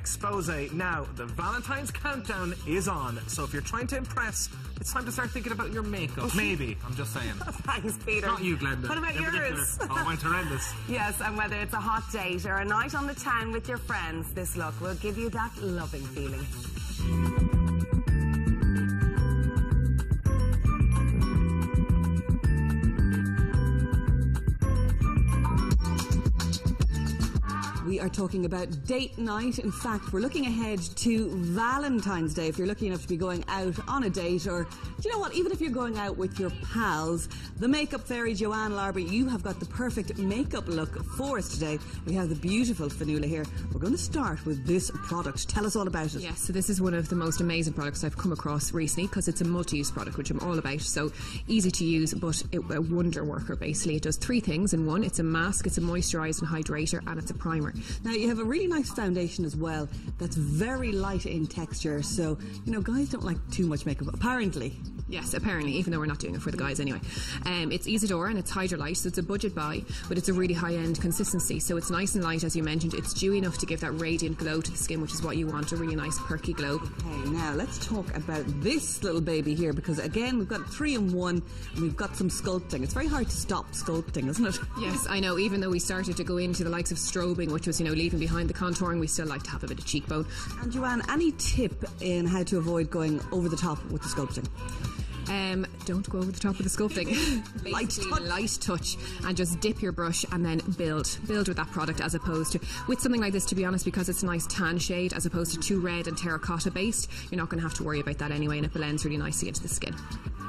Xpose. Now, the Valentine's countdown is on, so if you're trying to impress, it's time to start thinking about your makeup. Maybe, I'm just saying. Thanks, Peter. Not you, Glenda. What about yours? Oh, mine's horrendous. Yes, and whether it's a hot date or a night on the town with your friends, this look will give you that loving feeling. We are talking about date night. In fact, we're looking ahead to Valentine's Day. If you're lucky enough to be going out on a date, or do you know what, even if you're going out with your pals, the makeup fairy Joanne Larby, you have got the perfect makeup look for us today. We have the beautiful Fanula here. We're going to start with this product. Tell us all about it. Yes, so this is one of the most amazing products I've come across recently because it's a multi-use product, which I'm all about. So easy to use, but a wonder worker basically. It does three things in one. It's a mask, it's a moisturiser and hydrator, and it's a primer. Now, you have a really nice foundation as well that's very light in texture, so, you know, guys don't like too much makeup, apparently. Yes, apparently, even though we're not doing it for the guys anyway. It's IsaDora and it's Hydrolite, so it's a budget buy, but it's a really high-end consistency, so it's nice and light, as you mentioned. It's dewy enough to give that radiant glow to the skin, which is what you want, a really nice perky glow. Okay, now let's talk about this little baby here, because again, we've got 3-in-1 and we've got some sculpting. It's very hard to stop sculpting, isn't it? Yes, I know. Even though we started to go into the likes of strobing, which was, you know, leaving behind the contouring, we still like to have a bit of cheekbone. And Joanne, any tip in how to avoid going over the top with the sculpting? Don't go over the top of the sculpting. light touch, and just dip your brush and then build with that product, as opposed to with something like this, to be honest, because it's a nice tan shade as opposed to too red and terracotta based. You're not going to have to worry about that anyway, and it blends really nicely into the skin.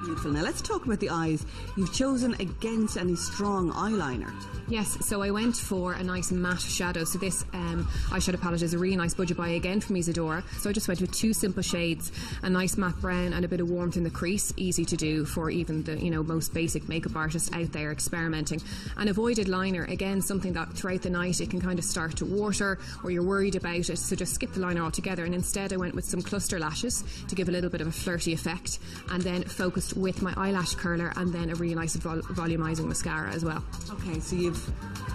Beautiful. Now let's talk about the eyes. You've chosen against any strong eyeliner. Yes, so I went for a nice matte shadow. So this eyeshadow palette is a really nice budget buy again from IsaDora. So I just went with two simple shades, a nice matte brown and a bit of warmth in the crease. Easy to do for even the, you know, most basic makeup artists out there experimenting. And avoided liner, again, something that throughout the night it can kind of start to water, or you're worried about it, so just skip the liner altogether. And instead I went with some cluster lashes to give a little bit of a flirty effect, and then focused with my eyelash curler and then a really nice volumizing mascara as well. Okay, so you've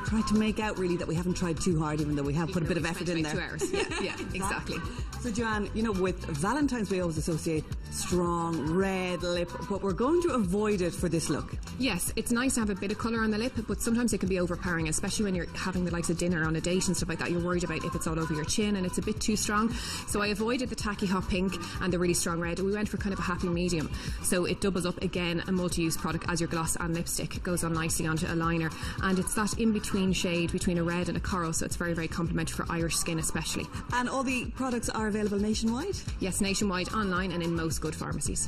tried to make out really that we haven't tried too hard, even though we have put a bit of effort in there. 2 hours. Yeah, exactly. So Joanne, you know, with Valentine's we always associate strong red lip, but we're going to avoid it for this look. Yes, it's nice to have a bit of colour on the lip, but sometimes it can be overpowering, especially when you're having the likes of dinner on a date and stuff like that. You're worried about if it's all over your chin and it's a bit too strong. So I avoided the tacky hot pink and the really strong red. We went for kind of a happy medium. So it doubles up, again, a multi-use product as your gloss and lipstick. It goes on nicely onto a liner, and it's that in-between shade between a red and a coral, so it's very, very complimentary for Irish skin especially. And all the products are available nationwide? Yes, nationwide, online and in most good pharmacies.